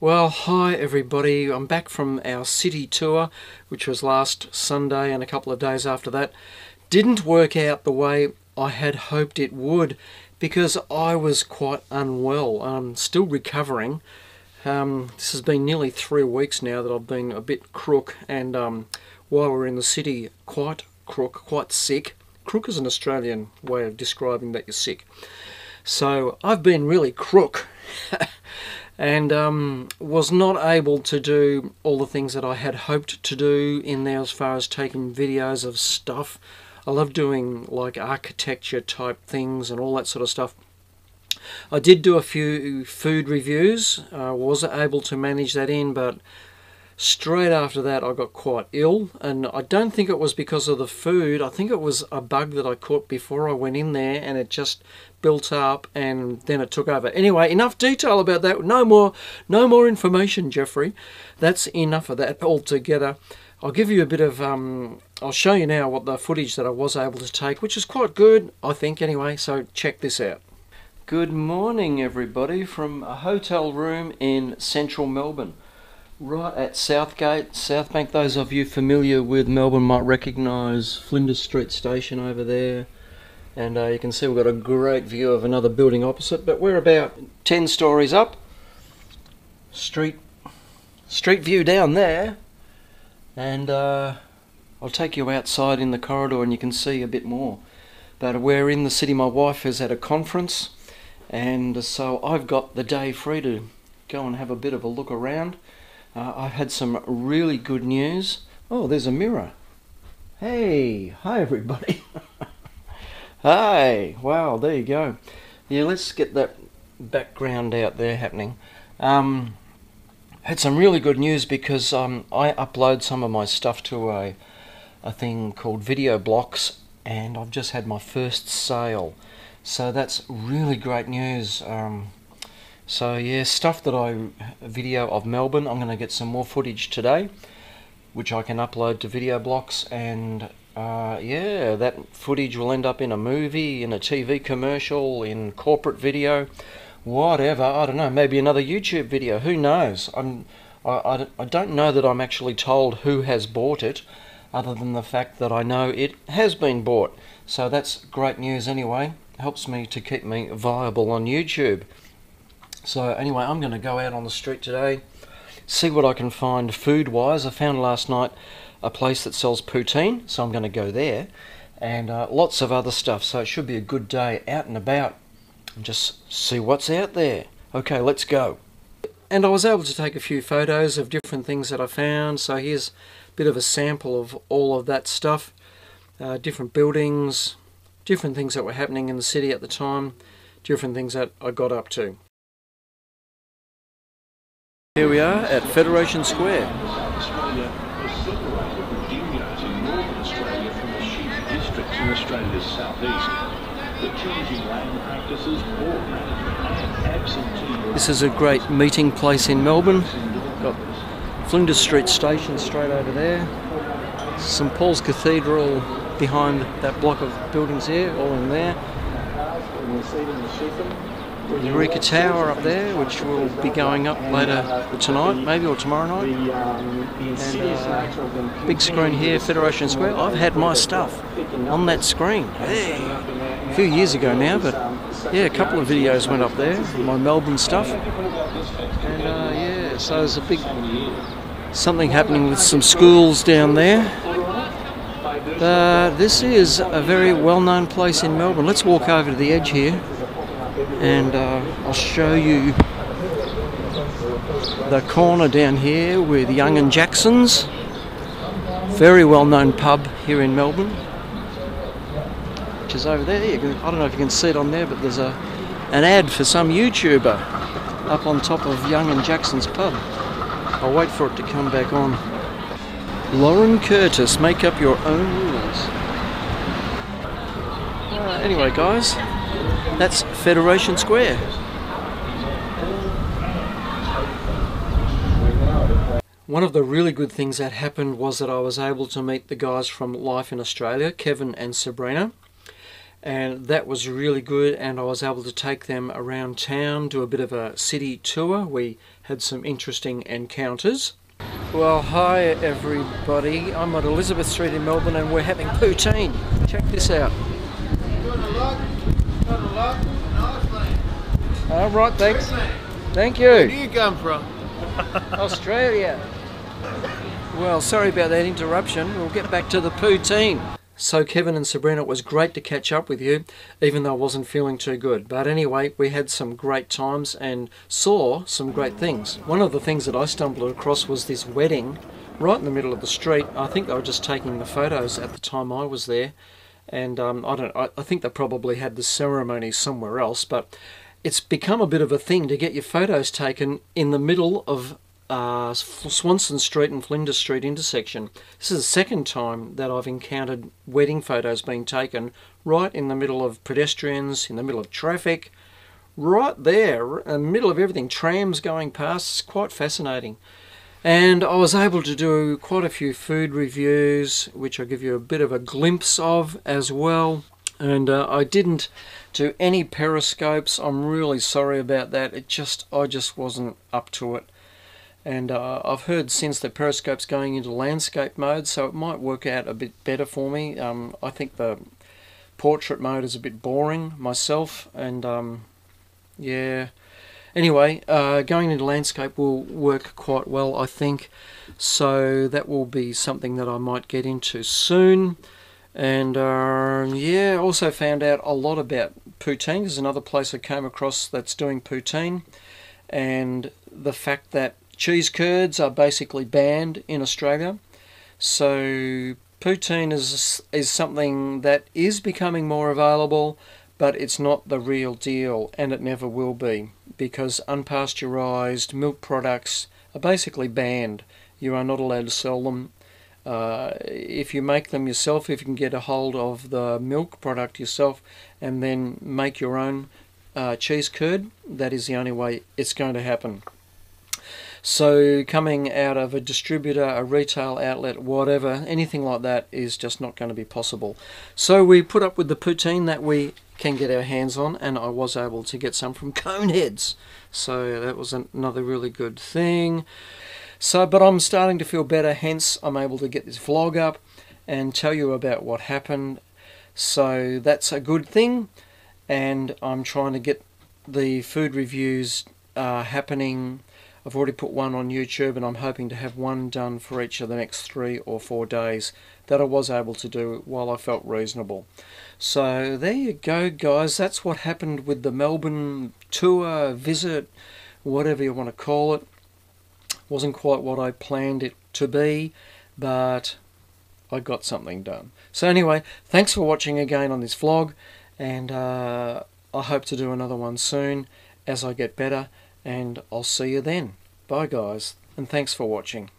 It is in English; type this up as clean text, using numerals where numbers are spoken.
Well, hi everybody. I'm back from our city tour, which was last Sunday and a couple of days after that. Didn't work out the way I had hoped it would because I was quite unwell. I'm still recovering. This has been nearly 3 weeks now that I've been a bit crook, and while we're in the city, quite crook, quite sick. Crook is an Australian way of describing that you're sick. So I've been really crook. And was not able to do all the things that I had hoped to do in there as far as taking videos of stuff. I love doing like architecture type things and all that sort of stuff. I did do a few food reviews, was able to manage that in, but straight after that I got quite ill, and I don't think it was because of the food. I think it was a bug that I caught before I went in there, and it just built up and then it took over. Anyway, enough detail about that. No more information, Jeffrey. That's enough of that altogether. I'll give you a bit of I'll show you now what the footage that I was able to take, which is quite good, I think, anyway, so check this out. Good morning everybody from a hotel room in central Melbourne, right at Southgate, Southbank. Those of you familiar with Melbourne might recognise Flinders Street Station over there. And you can see we've got a great view of another building opposite, but we're about 10 stories up. Street view down there. And I'll take you outside in the corridor and you can see a bit more. But we're in the city. My wife is at a conference, and so I've got the day free to go and have a bit of a look around. I've had some really good news. Oh, there's a mirror. Hey, hi everybody. Hey, wow, there you go. Yeah, let's get that background out there happening. Had some really good news because I upload some of my stuff to a thing called Video Blocks, and I've just had my first sale. So that's really great news. So yeah, stuff that video of Melbourne. I'm going to get some more footage today, which I can upload to Video Blocks, and yeah, that footage will end up in a movie, in a TV commercial, in corporate video, whatever. I don't know, maybe another YouTube video, who knows. I don't know that I'm actually told who has bought it, other than the fact that I know it has been bought. So that's great news anyway. Helps me to keep me viable on YouTube. So anyway, I'm going to go out on the street today, see what I can find food-wise. I found last night a place that sells poutine, so I'm going to go there, and lots of other stuff. So it should be a good day out and about and just see what's out there. Okay, let's go. And I was able to take a few photos of different things that I found. So here's a bit of a sample of all of that stuff. Different buildings, different things that were happening in the city at the time, different things that I got up to. Here we are at Federation Square. In Australia's southeast, the changing land practices, board management and absentee. This is a great meeting place in Melbourne. Got Flinders Street Station straight over there. St Paul's Cathedral behind that block of buildings here, all in there. Eureka Tower up there, which will be going up later tonight, maybe, or tomorrow night. And big screen here, Federation Square. I've had my stuff on that screen. Hey, a few years ago now, but yeah, a couple of videos went up there, my Melbourne stuff. And yeah, so there's a big something happening with some schools down there. This is a very well-known place in Melbourne. Let's walk over to the edge here, and I'll show you the corner down here with Young and Jackson's. Very well-known pub here in Melbourne, which is over there. I don't know if you can see it on there, but there's an ad for some YouTuber up on top of Young and Jackson's pub. I'll wait for it to come back on. Lauren Curtis, make up your own rules. Anyway guys, that's Federation Square. One of the really good things that happened was that I was able to meet the guys from Life in Australia, Kevin and Sabrina. and that was really good, and I was able to take them around town, do a bit of a city tour. We had some interesting encounters. Well, hi everybody. I'm at Elizabeth Street in Melbourne and we're having poutine. Check this out. All right, thanks. Thank you. Where do you come from? Australia. Well, sorry about that interruption. We'll get back to the poutine. So Kevin and Sabrina, it was great to catch up with you, even though I wasn't feeling too good. But anyway, we had some great times and saw some great things. One of the things that I stumbled across was this wedding right in the middle of the street. I think they were just taking the photos at the time I was there. And I think they probably had the ceremony somewhere else, but it's become a bit of a thing to get your photos taken in the middle of Swanston Street and Flinders Street intersection. This is the second time that I've encountered wedding photos being taken right in the middle of pedestrians, in the middle of traffic, right there, in the middle of everything, trams going past. It's quite fascinating. And I was able to do quite a few food reviews, which I'll give you a bit of a glimpse of as well. And I didn't do any periscopes. I'm really sorry about that. I just wasn't up to it. And I've heard since that Periscope's going into landscape mode, so it might work out a bit better for me. I think the portrait mode is a bit boring myself, and yeah. Anyway, going into landscape will work quite well, I think. So that will be something that I might get into soon. And yeah, also found out a lot about poutine. There's another place I came across that's doing poutine, and the fact that cheese curds are basically banned in Australia. So poutine is something that is becoming more available, but it's not the real deal, and it never will be, because unpasteurised milk products are basically banned. You are not allowed to sell them. If you make them yourself, if you can get a hold of the milk product yourself and then make your own cheese curd, that is the only way it's going to happen. So coming out of a distributor, a retail outlet, whatever, anything like that is just not going to be possible. So we put up with the poutine that we can get our hands on, and I was able to get some from Coneheads. So that was another really good thing. So, but I'm starting to feel better, hence I'm able to get this vlog up and tell you about what happened. So that's a good thing, and I'm trying to get the food reviews happening. I've already put one on YouTube, and I'm hoping to have one done for each of the next 3 or 4 days that I was able to do while I felt reasonable. So there you go, guys. That's what happened with the Melbourne tour, visit, whatever you want to call it. Wasn't quite what I planned it to be, but I got something done. So anyway, thanks for watching again on this vlog, and I hope to do another one soon as I get better, and I'll see you then. Bye guys, and thanks for watching.